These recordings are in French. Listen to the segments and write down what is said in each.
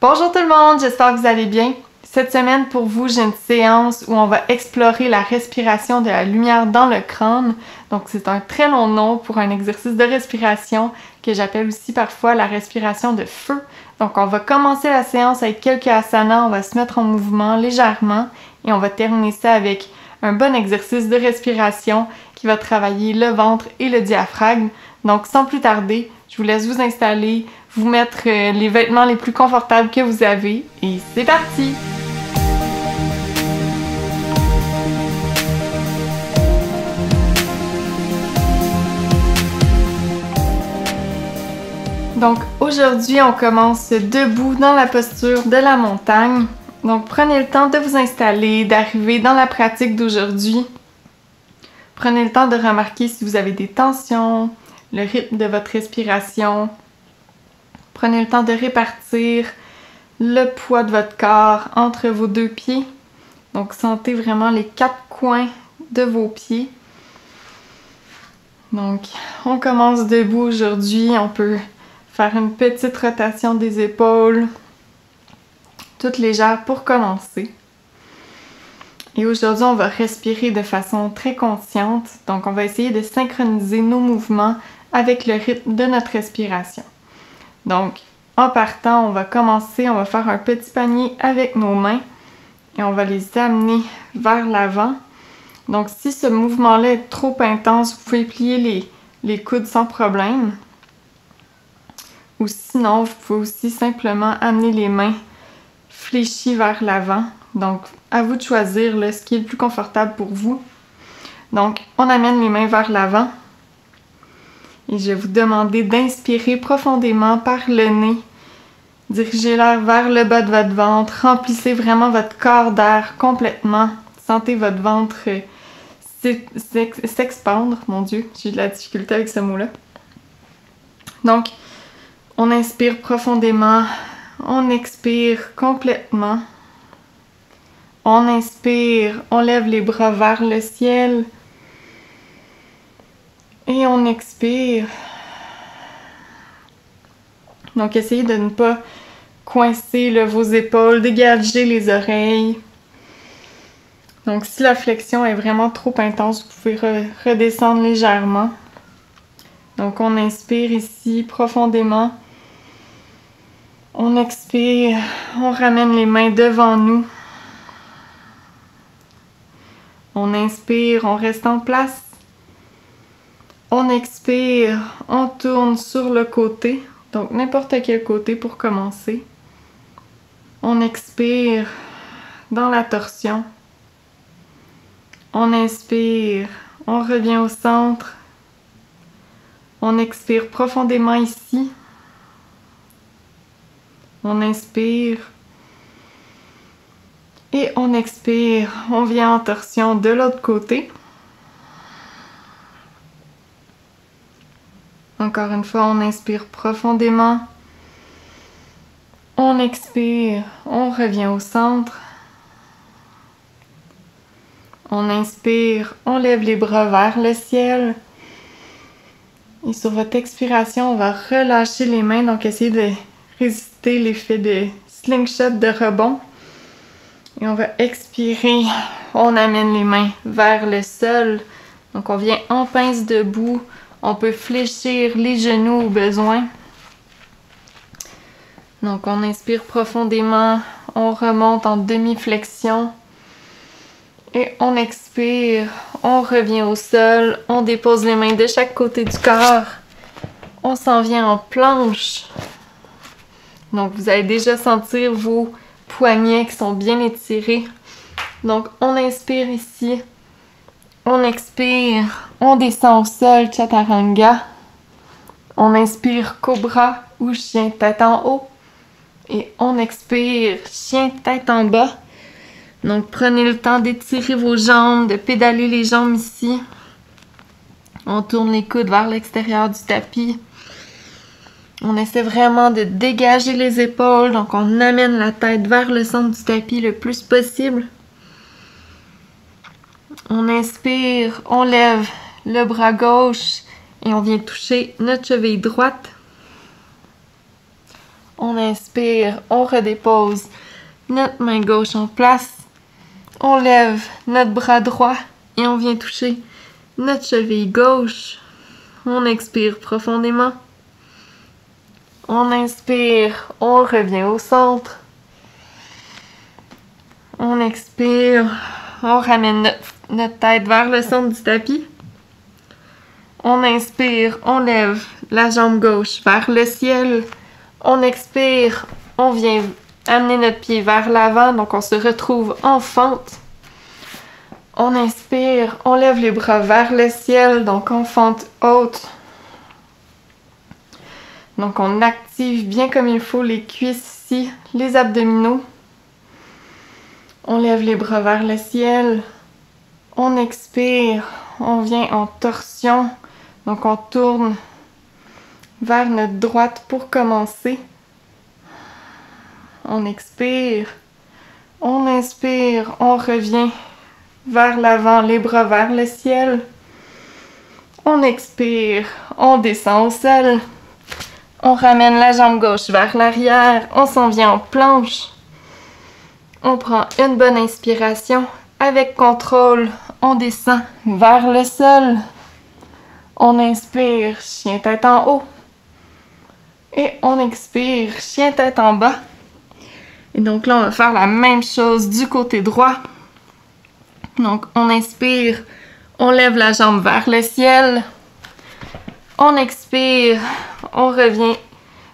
Bonjour tout le monde, j'espère que vous allez bien. Cette semaine pour vous, j'ai une séance où on va explorer la respiration de la lumière dans le crâne. Donc c'est un très long nom pour un exercice de respiration que j'appelle aussi parfois la respiration de feu. Donc on va commencer la séance avec quelques asanas, on va se mettre en mouvement légèrement et on va terminer ça avec un bon exercice de respiration qui va travailler le ventre et le diaphragme. Donc sans plus tarder, je vous laisse vous installer, vous mettre les vêtements les plus confortables que vous avez et c'est parti! Donc aujourd'hui, on commence debout dans la posture de la montagne. Donc prenez le temps de vous installer, d'arriver dans la pratique d'aujourd'hui. Prenez le temps de remarquer si vous avez des tensions, le rythme de votre respiration. Prenez le temps de répartir le poids de votre corps entre vos deux pieds. Donc sentez vraiment les quatre coins de vos pieds. Donc on commence debout aujourd'hui, on peut faire une petite rotation des épaules, toute légère pour commencer. Et aujourd'hui, on va respirer de façon très consciente. Donc, on va essayer de synchroniser nos mouvements avec le rythme de notre respiration. Donc, en partant, on va commencer, on va faire un petit panier avec nos mains et on va les amener vers l'avant. Donc, si ce mouvement-là est trop intense, vous pouvez plier les coudes sans problème. Ou sinon, vous pouvez aussi simplement amener les mains fléchies vers l'avant. Donc, à vous de choisir là, ce qui est le plus confortable pour vous. Donc, on amène les mains vers l'avant. Et je vais vous demander d'inspirer profondément par le nez. Dirigez l'air vers le bas de votre ventre. Remplissez vraiment votre corps d'air complètement. Sentez votre ventre s'expandre. Mon Dieu, j'ai de la difficulté avec ce mot-là. Donc, on inspire profondément, on expire complètement. On inspire, on lève les bras vers le ciel. Et on expire. Donc, essayez de ne pas coincer là, vos épaules, dégager les oreilles. Donc, si la flexion est vraiment trop intense, vous pouvez redescendre légèrement. Donc, on inspire ici profondément. On expire, on ramène les mains devant nous. On inspire, on reste en place. On expire, on tourne sur le côté. Donc n'importe quel côté pour commencer. On expire dans la torsion. On inspire, on revient au centre. On expire profondément ici. On inspire et on expire. On vient en torsion de l'autre côté. Encore une fois, on inspire profondément. On expire, on revient au centre. On inspire, on lève les bras vers le ciel. Et sur votre expiration, on va relâcher les mains. Donc, essayez de résister l'effet de slingshot de rebond. Et on va expirer. On amène les mains vers le sol. Donc, on vient en pince debout. On peut fléchir les genoux au besoin. Donc, on inspire profondément. On remonte en demi-flexion. Et on expire. On revient au sol. On dépose les mains de chaque côté du corps. On s'en vient en planche. Donc, vous allez déjà sentir vos poignets qui sont bien étirés. Donc, on inspire ici. On expire. On descend au sol, chaturanga. On inspire, cobra ou chien tête en haut. Et on expire, chien tête en bas. Donc, prenez le temps d'étirer vos jambes, de pédaler les jambes ici. On tourne les coudes vers l'extérieur du tapis. On essaie vraiment de dégager les épaules, donc on amène la tête vers le centre du tapis le plus possible. On inspire, on lève le bras gauche et on vient toucher notre cheville droite. On inspire, on redépose notre main gauche en place. On lève notre bras droit et on vient toucher notre cheville gauche. On expire profondément. On inspire, on revient au centre. On expire, on ramène notre tête vers le centre du tapis. On inspire, on lève la jambe gauche vers le ciel. On expire, on vient amener notre pied vers l'avant, donc on se retrouve en fente. On inspire, on lève les bras vers le ciel, donc en fente haute. Donc on active bien comme il faut les cuisses ici, les abdominaux. On lève les bras vers le ciel. On expire, on vient en torsion. Donc on tourne vers notre droite pour commencer. On expire, on inspire, on revient vers l'avant, les bras vers le ciel. On expire, on descend au sol. On ramène la jambe gauche vers l'arrière, on s'en vient en planche. On prend une bonne inspiration. Avec contrôle, on descend vers le sol. On inspire, chien tête en haut. Et on expire, chien tête en bas. Et donc là, on va faire la même chose du côté droit. Donc on inspire, on lève la jambe vers le ciel. On expire, on revient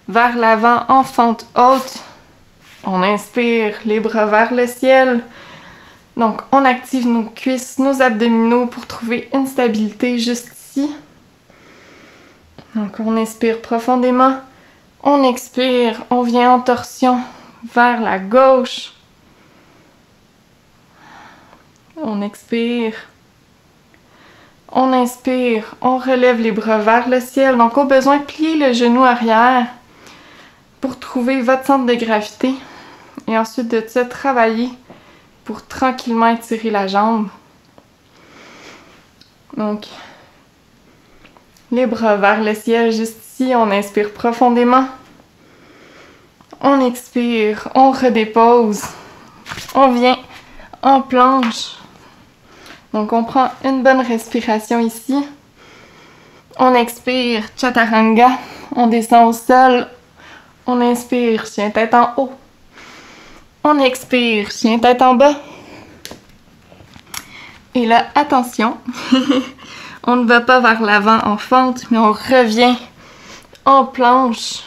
vers l'avant en fente haute. On inspire, les bras vers le ciel. Donc, on active nos cuisses, nos abdominaux pour trouver une stabilité juste ici. Donc, on inspire profondément. On expire, on vient en torsion vers la gauche. On expire. On inspire, on relève les bras vers le ciel. Donc, au besoin, pliez le genou arrière pour trouver votre centre de gravité. Et ensuite de ça, travailler pour tranquillement étirer la jambe. Donc, les bras vers le ciel juste ici. On inspire profondément. On expire, on redépose. On vient en planche. Donc, on prend une bonne respiration ici. On expire, chaturanga. On descend au sol. On inspire, chien tête en haut. On expire, chien tête en bas. Et là, attention, on ne va pas vers l'avant en fente, mais on revient en planche.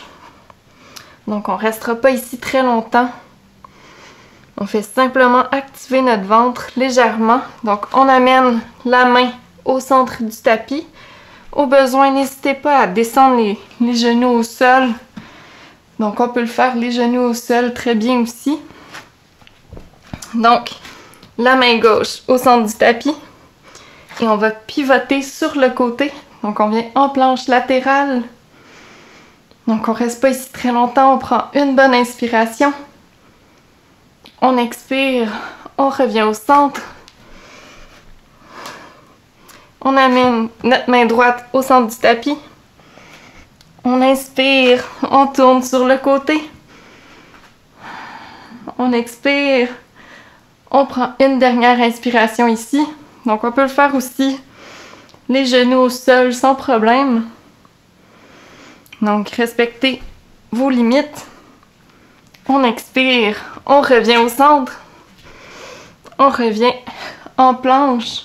Donc, on ne restera pas ici très longtemps. On fait simplement activer notre ventre légèrement. Donc, on amène la main au centre du tapis. Au besoin, n'hésitez pas à descendre les genoux au sol. Donc, on peut le faire les genoux au sol très bien aussi. Donc, la main gauche au centre du tapis. Et on va pivoter sur le côté. Donc, on vient en planche latérale. Donc, on ne reste pas ici très longtemps. On prend une bonne inspiration. On expire. On revient au centre. On amène notre main droite au centre du tapis. On inspire. On tourne sur le côté. On expire. On prend une dernière inspiration ici. Donc, on peut le faire aussi les genoux au sol sans problème. Donc, respectez vos limites. On expire. On revient au centre. On revient en planche.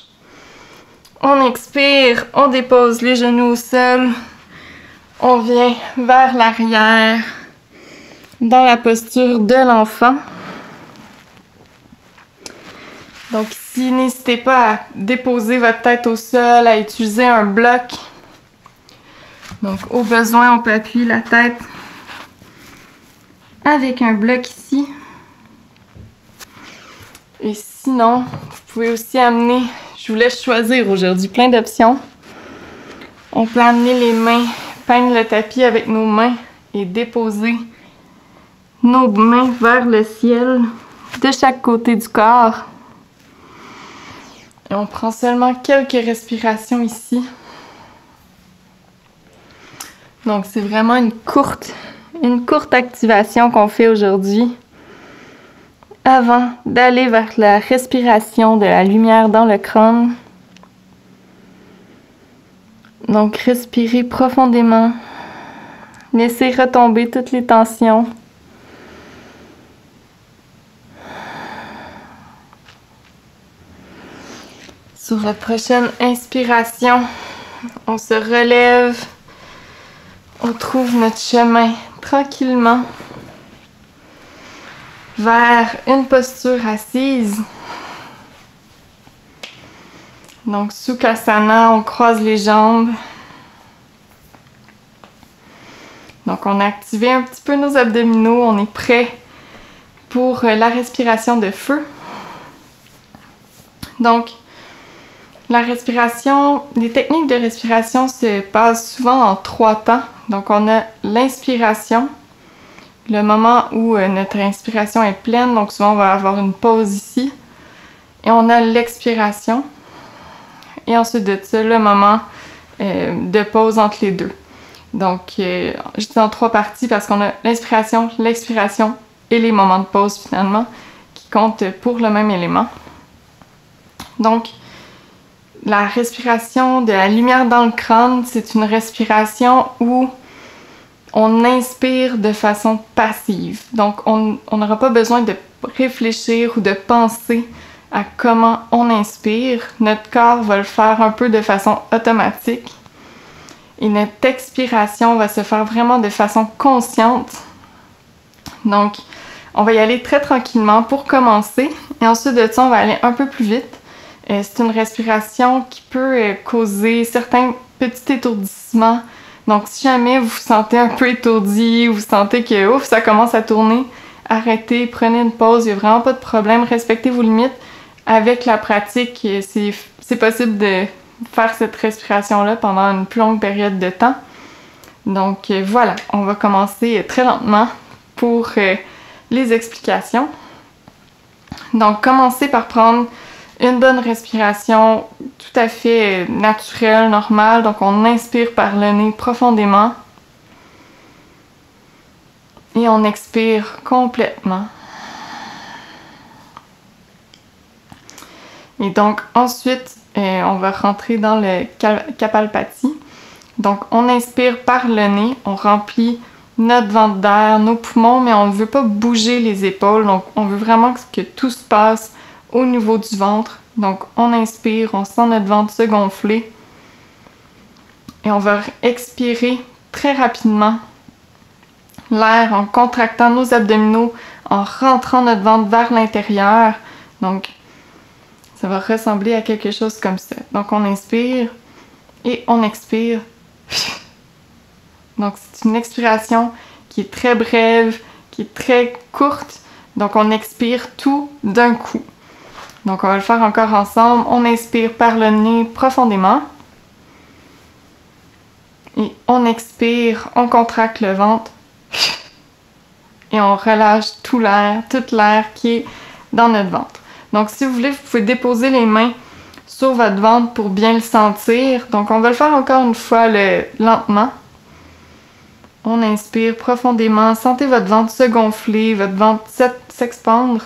On expire. On dépose les genoux au sol. On vient vers l'arrière dans la posture de l'enfant. Donc ici, n'hésitez pas à déposer votre tête au sol, à utiliser un bloc. Donc au besoin, on peut appuyer la tête avec un bloc ici. Et sinon, vous pouvez aussi amener, je vous laisse choisir aujourd'hui, plein d'options. On peut amener les mains, peindre le tapis avec nos mains et déposer nos mains vers le ciel de chaque côté du corps. Et on prend seulement quelques respirations ici. Donc, c'est vraiment une courte une courte activation qu'on fait aujourd'hui avant d'aller vers la respiration de la lumière dans le crâne. Donc, respirez profondément. Laissez retomber toutes les tensions. Sur la prochaine inspiration, on se relève, on trouve notre chemin tranquillement vers une posture assise. Donc, Sukhasana, on croise les jambes. Donc, on a activé un petit peu nos abdominaux, on est prêt pour la respiration de feu. Donc, la respiration, les techniques de respiration se passent souvent en 3 temps. Donc, on a l'inspiration, le moment où notre inspiration est pleine. Donc, souvent, on va avoir une pause ici. Et on a l'expiration. Et ensuite de ça, le moment de pause entre les deux. Donc, je dis en 3 parties parce qu'on a l'inspiration, l'expiration et les moments de pause finalement qui comptent pour le même élément. Donc, la respiration de la lumière dans le crâne, c'est une respiration où on inspire de façon passive. Donc, on n'aura pas besoin de réfléchir ou de penser à comment on inspire. Notre corps va le faire un peu de façon automatique. Et notre expiration va se faire vraiment de façon consciente. Donc, on va y aller très tranquillement pour commencer. Et ensuite de ça, on va aller un peu plus vite. C'est une respiration qui peut causer certains petits étourdissements. Donc, si jamais vous vous sentez un peu étourdi, vous sentez que ouf, ça commence à tourner, arrêtez, prenez une pause, il n'y a vraiment pas de problème, respectez vos limites. Avec la pratique, c'est possible de faire cette respiration-là pendant une plus longue période de temps. Donc voilà, on va commencer très lentement pour les explications. Donc, commencez par prendre une bonne respiration tout à fait naturelle, normale. Donc, on inspire par le nez profondément. Et on expire complètement. Et donc, ensuite, on va rentrer dans le Kapalbhati. Donc, on inspire par le nez, on remplit notre ventre d'air, nos poumons, mais on ne veut pas bouger les épaules. Donc, on veut vraiment que tout se passe au niveau du ventre. Donc, on inspire, on sent notre ventre se gonfler. Et on va expirer très rapidement l'air en contractant nos abdominaux, en rentrant notre ventre vers l'intérieur. Donc, ça va ressembler à quelque chose comme ça. Donc, on inspire et on expire. Donc, c'est une expiration qui est très brève, qui est très courte. Donc, on expire tout d'un coup. Donc, on va le faire encore ensemble. On inspire par le nez profondément. Et on expire, on contracte le ventre. Et on relâche tout l'air, toute l'air qui est dans notre ventre. Donc, si vous voulez, vous pouvez déposer les mains sur votre ventre pour bien le sentir. Donc, on va le faire encore une fois lentement. On inspire profondément. Sentez votre ventre se gonfler, votre ventre s'expandre.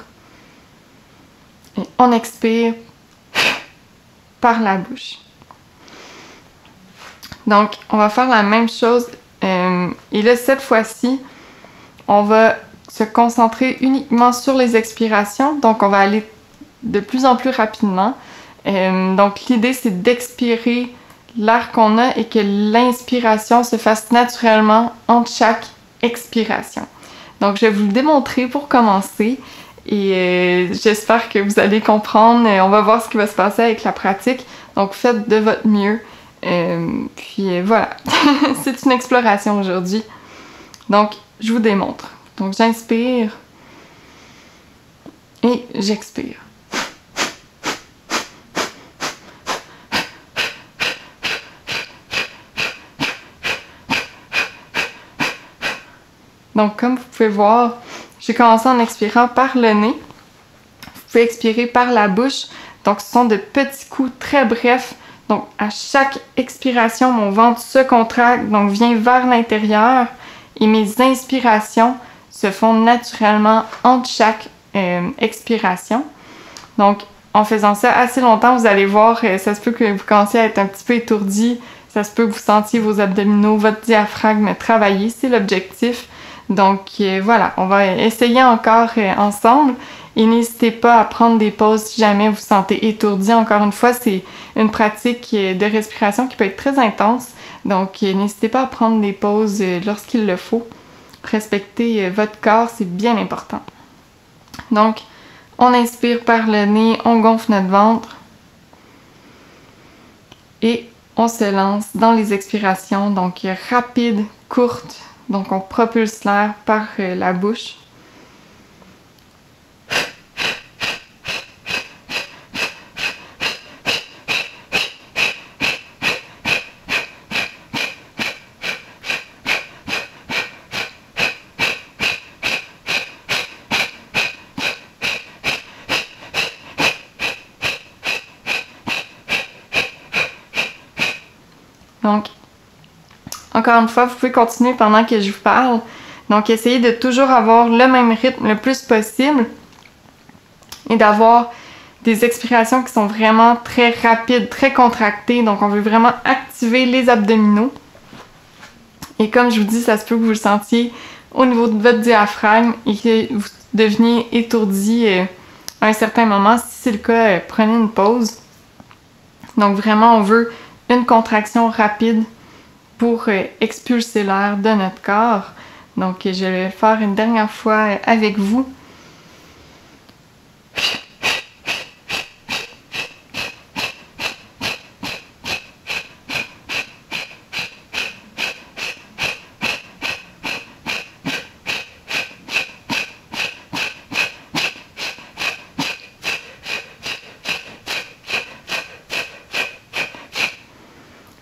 Et on expire par la bouche. Donc, on va faire la même chose. Et là, cette fois-ci, on va se concentrer uniquement sur les expirations. Donc, on va aller de plus en plus rapidement. Donc, l'idée, c'est d'expirer l'air qu'on a et que l'inspiration se fasse naturellement entre chaque expiration. Donc, je vais vous le démontrer pour commencer et j'espère que vous allez comprendre. On va voir ce qui va se passer avec la pratique. Donc, faites de votre mieux. Puis voilà, c'est une exploration aujourd'hui. Donc, je vous démontre. Donc, j'inspire et j'expire. Donc, comme vous pouvez voir, j'ai commencé en expirant par le nez. Vous pouvez expirer par la bouche. Donc, ce sont de petits coups très brefs. Donc, à chaque expiration, mon ventre se contracte, donc vient vers l'intérieur. et mes inspirations se font naturellement entre chaque expiration. Donc, en faisant ça assez longtemps, vous allez voir, ça se peut que vous commenciez à être un petit peu étourdi, ça se peut que vous sentiez vos abdominaux, votre diaphragme travailler, c'est l'objectif. Donc voilà, on va essayer encore ensemble et n'hésitez pas à prendre des pauses si jamais vous vous sentez étourdi. Encore une fois, c'est une pratique de respiration qui peut être très intense, donc n'hésitez pas à prendre des pauses lorsqu'il le faut. Respecter votre corps, c'est bien important. Donc, on inspire par le nez, on gonfle notre ventre et on se lance dans les expirations, donc rapides, courtes. Donc on propulse l'air par la bouche. Donc, encore une fois, vous pouvez continuer pendant que je vous parle. Donc, essayez de toujours avoir le même rythme le plus possible et d'avoir des expirations qui sont vraiment très rapides, très contractées. Donc, on veut vraiment activer les abdominaux. Et comme je vous dis, ça se peut que vous le sentiez au niveau de votre diaphragme et que vous deveniez étourdi à un certain moment. Si c'est le cas, prenez une pause. Donc, vraiment, on veut une contraction rapide pour expulser l'air de notre corps. Donc, je vais le faire une dernière fois avec vous.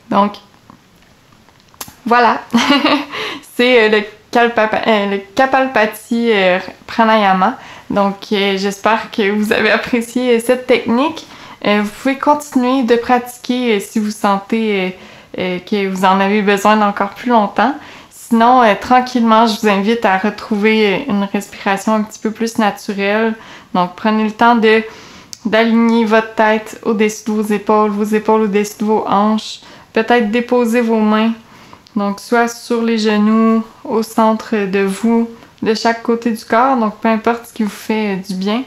Donc, voilà, c'est le Kapalbhati Pranayama. Donc, j'espère que vous avez apprécié cette technique. Vous pouvez continuer de pratiquer si vous sentez que vous en avez besoin d'encore plus longtemps. Sinon, tranquillement, je vous invite à retrouver une respiration un petit peu plus naturelle. Donc, prenez le temps d'aligner votre tête au-dessus de vos épaules au-dessus de vos hanches. Peut-être déposer vos mains, donc soit sur les genoux, au centre de vous, de chaque côté du corps, donc peu importe ce qui vous fait du bien.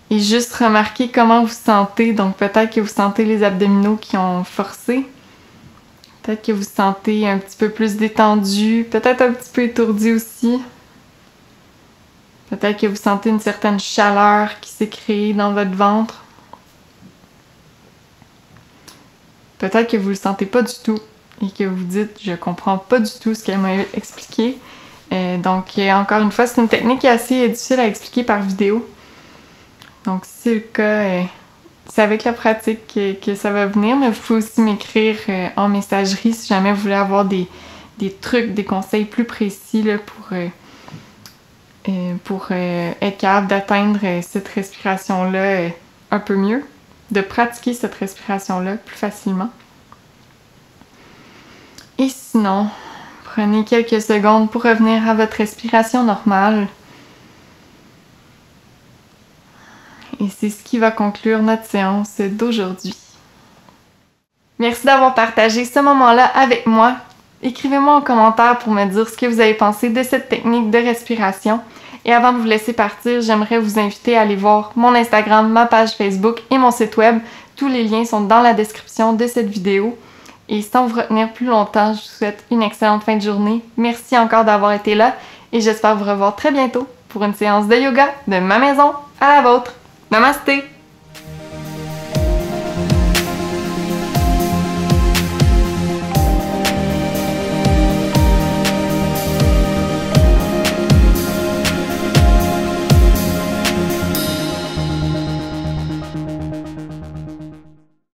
Et juste remarquer comment vous sentez, donc peut-être que vous sentez les abdominaux qui ont forcé, peut-être que vous sentez un petit peu plus détendu, peut-être un petit peu étourdi aussi. Peut-être que vous sentez une certaine chaleur qui s'est créée dans votre ventre. Peut-être que vous le sentez pas du tout et que vous dites « je comprends pas du tout ce qu'elle m'a expliqué ». Donc, encore une fois, c'est une technique qui est assez difficile à expliquer par vidéo. Donc, si c'est le cas, c'est avec la pratique que ça va venir, mais vous pouvez aussi m'écrire en messagerie si jamais vous voulez avoir des trucs, des conseils plus précis là, pour être capable d'atteindre cette respiration-là un peu mieux. De pratiquer cette respiration-là plus facilement. Et sinon, prenez quelques secondes pour revenir à votre respiration normale. Et c'est ce qui va conclure notre séance d'aujourd'hui. Merci d'avoir partagé ce moment-là avec moi. Écrivez-moi en commentaire pour me dire ce que vous avez pensé de cette technique de respiration. Et avant de vous laisser partir, j'aimerais vous inviter à aller voir mon Instagram, ma page Facebook et mon site web. Tous les liens sont dans la description de cette vidéo. Et sans vous retenir plus longtemps, je vous souhaite une excellente fin de journée. Merci encore d'avoir été là et j'espère vous revoir très bientôt pour une séance de yoga de ma maison à la vôtre. Namasté!